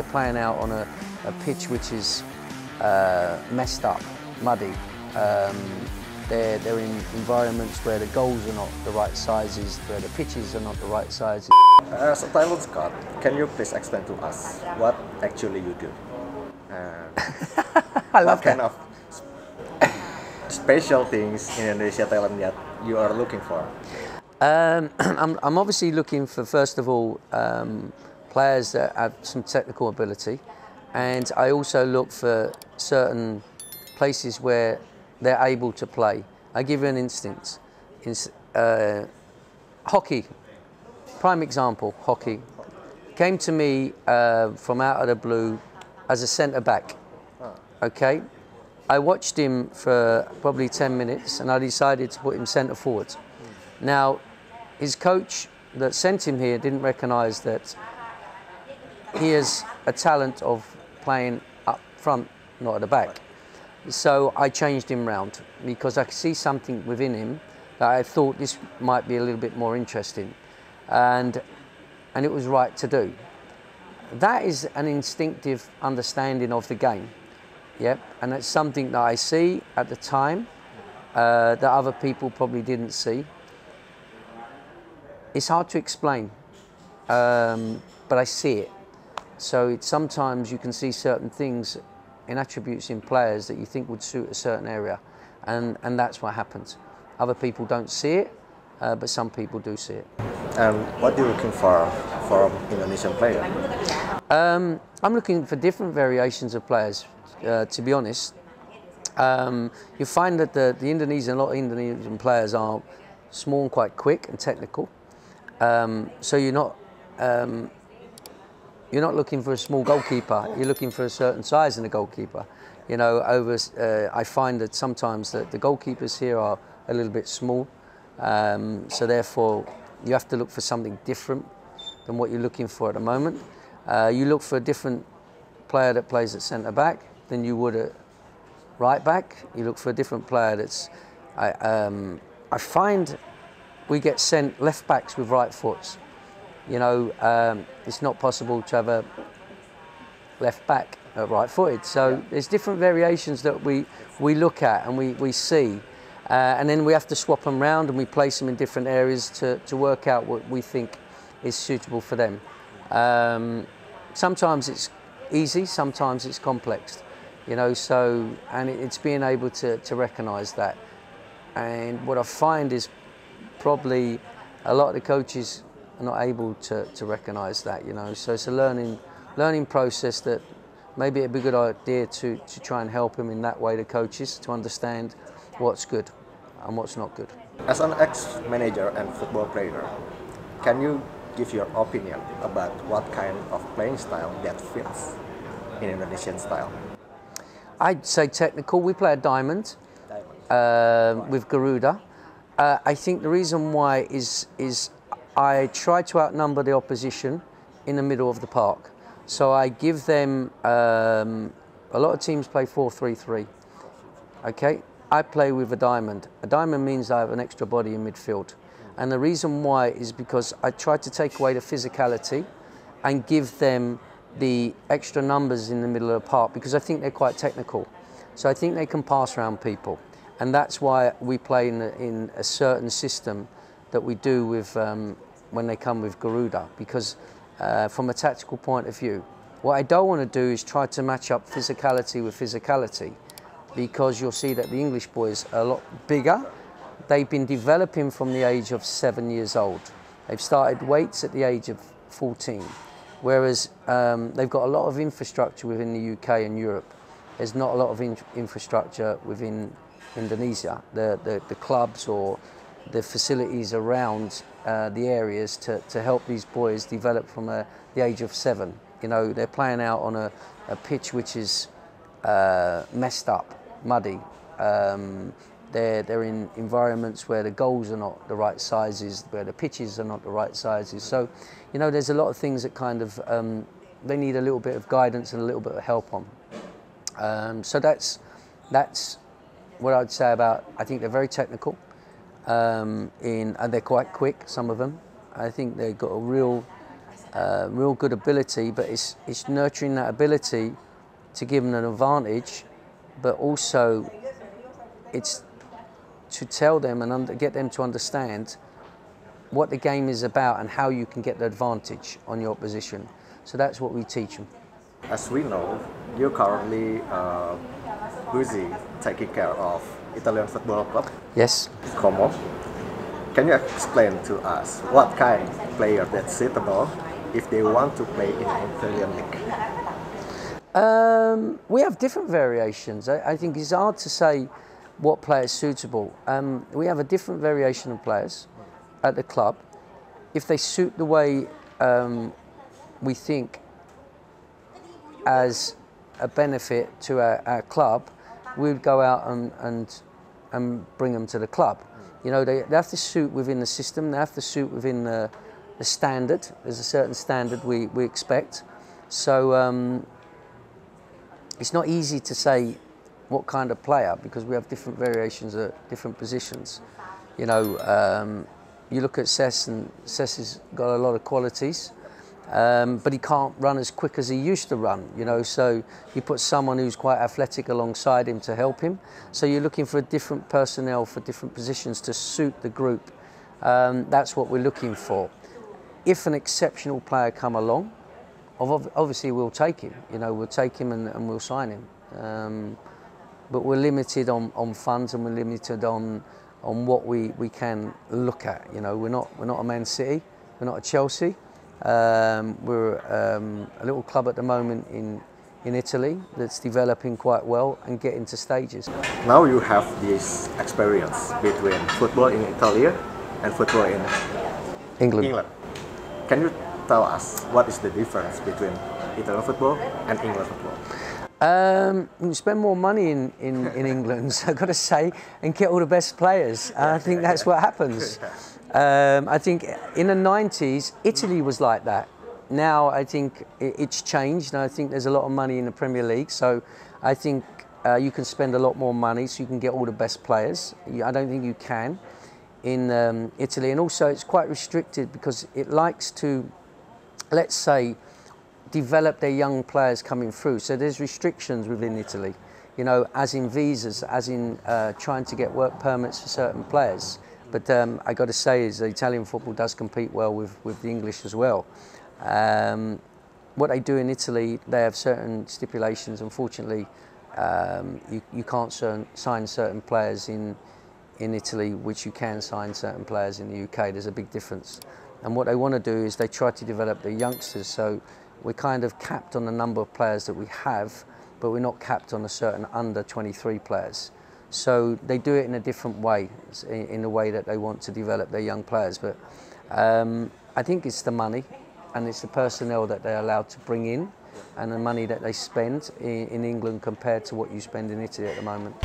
playing out on a pitch which is messed up, muddy. They're in environments where the goals are not the right sizes, where the pitches are not the right sizes. As a talent scout, can you please explain to us what actually you do? I love what kind of special things in Indonesia talent that you are looking for? I'm obviously looking for, first of all, players that have some technical ability, and I also look for certain places where they're able to play. I give you an instance. Hokky, prime example, Hokky. Came to me from out of the blue as a centre back, okay? I watched him for probably 10 minutes and I decided to put him centre forward. Now, his coach that sent him here didn't recognise that he has a talent of playing up front, not at the back. So I changed him round because I could see something within him that I thought this might be a little bit more interesting, and it was right to do. That is an instinctive understanding of the game, yep, and it's something that I see at the time that other people probably didn't see. It's hard to explain, but I see it. So sometimes you can see certain things in attributes in players that you think would suit a certain area, and that's what happens. Other people don't see it, but some people do see it. And what are you looking for from Indonesian player? I'm looking for different variations of players, to be honest. You find that a lot of Indonesian players are small and quite quick and technical. So you're not looking for a small goalkeeper. You're looking for a certain size in a goalkeeper. You know, I find that sometimes the goalkeepers here are a little bit small. So therefore, you have to look for something different than what you're looking for at the moment. You look for a different player that plays at centre back than you would at right back. You look for a different player that's. I find we get sent left backs with right foots. You know, it's not possible to have a left back right-footed. So there's different variations that we look at and we see, and then we have to swap them around and we place them in different areas to work out what we think is suitable for them. Sometimes it's easy, sometimes it's complex, you know. So it's being able to recognise that. And what I find is probably a lot of the coaches are not able to recognise that, you know. So it's a learning process that maybe it'd be a good idea to try and help them in that way, the coaches, to understand what's good and what's not good. As an ex-manager and football player, can you give your opinion about what kind of playing style that fits in Indonesian style? I'd say technical. We play a diamond. With Garuda. I think the reason why is I try to outnumber the opposition in the middle of the park. So I give them, a lot of teams play 4-3-3, okay? I play with a diamond. A diamond means I have an extra body in midfield. And the reason why is because I try to take away the physicality and give them the extra numbers in the middle of the park, because I think they're quite technical. So I think they can pass around people. And that's why we play in a certain system that we do with when they come with Garuda, because from a tactical point of view, what I don't want to do is try to match up physicality with physicality, because you'll see that the English boys are a lot bigger. They've been developing from the age of 7 years old. They've started weights at the age of 14, whereas they've got a lot of infrastructure within the UK and Europe. There's not a lot of infrastructure within Indonesia, the clubs or the facilities around the areas to help these boys develop from the age of 7. You know, they're playing out on a pitch which is messed up, muddy. They're in environments where the goals are not the right sizes, where the pitches are not the right sizes. So, you know, there's a lot of things that kind of they need a little bit of guidance and a little bit of help on. So that's what I'd say about. I think they're very technical, and they're quite quick. Some of them, I think they've got a real real good ability, but it's nurturing that ability to give them an advantage, but also it's to tell them and get them to understand what the game is about and how you can get the advantage on your opposition. So that's what we teach them. As we know, you're currently busy taking care of Italian football club, Yes. Como. Can you explain to us what kind of player that's suitable if they want to play in Italian league? We have different variations. I think it's hard to say what player is suitable. We have a different variation of players at the club. If they suit the way we think as a benefit to our club, we would go out and bring them to the club. You know, they have to suit within the system, they have to suit within the standard. There's a certain standard we expect. So it's not easy to say what kind of player, because we have different variations at different positions. You know, you look at Cess, and Cess has got a lot of qualities, but he can't run as quick as he used to run, you know, so you put someone who's quite athletic alongside him to help him. So you're looking for different personnel for different positions to suit the group. That's what we're looking for. If an exceptional player come along, obviously we'll take him, you know, we'll take him and we'll sign him. But we're limited on funds, and we're limited on what we can look at. You know, we're not a Man City, we're not a Chelsea. We're a little club at the moment in Italy that's developing quite well and getting to stages. Now you have this experience between football in Italy and football in England. Can you tell us what is the difference between Italian football and English football? You spend more money in England, I've got to say, and get all the best players. I think that's what happens. I think in the 90s, Italy was like that. Now I think it's changed, and I think there's a lot of money in the Premier League, so I think you can spend a lot more money so you can get all the best players. I don't think you can in Italy, and also it's quite restricted because it likes to, let's say, develop their young players coming through. So there's restrictions within Italy, you know, as in visas, as in trying to get work permits for certain players. But I got to say is Italian football does compete well with the English as well. What they do in Italy, they have certain stipulations. Unfortunately, you can't sign certain players in Italy, which you can sign certain players in the UK. There's a big difference. And what they want to do is they try to develop the youngsters. So we're kind of capped on the number of players that we have, but we're not capped on a certain under 23 players. So they do it in a different way, in the way that they want to develop their young players. But I think it's the money and it's the personnel that they're allowed to bring in, and the money that they spend in England compared to what you spend in Italy at the moment.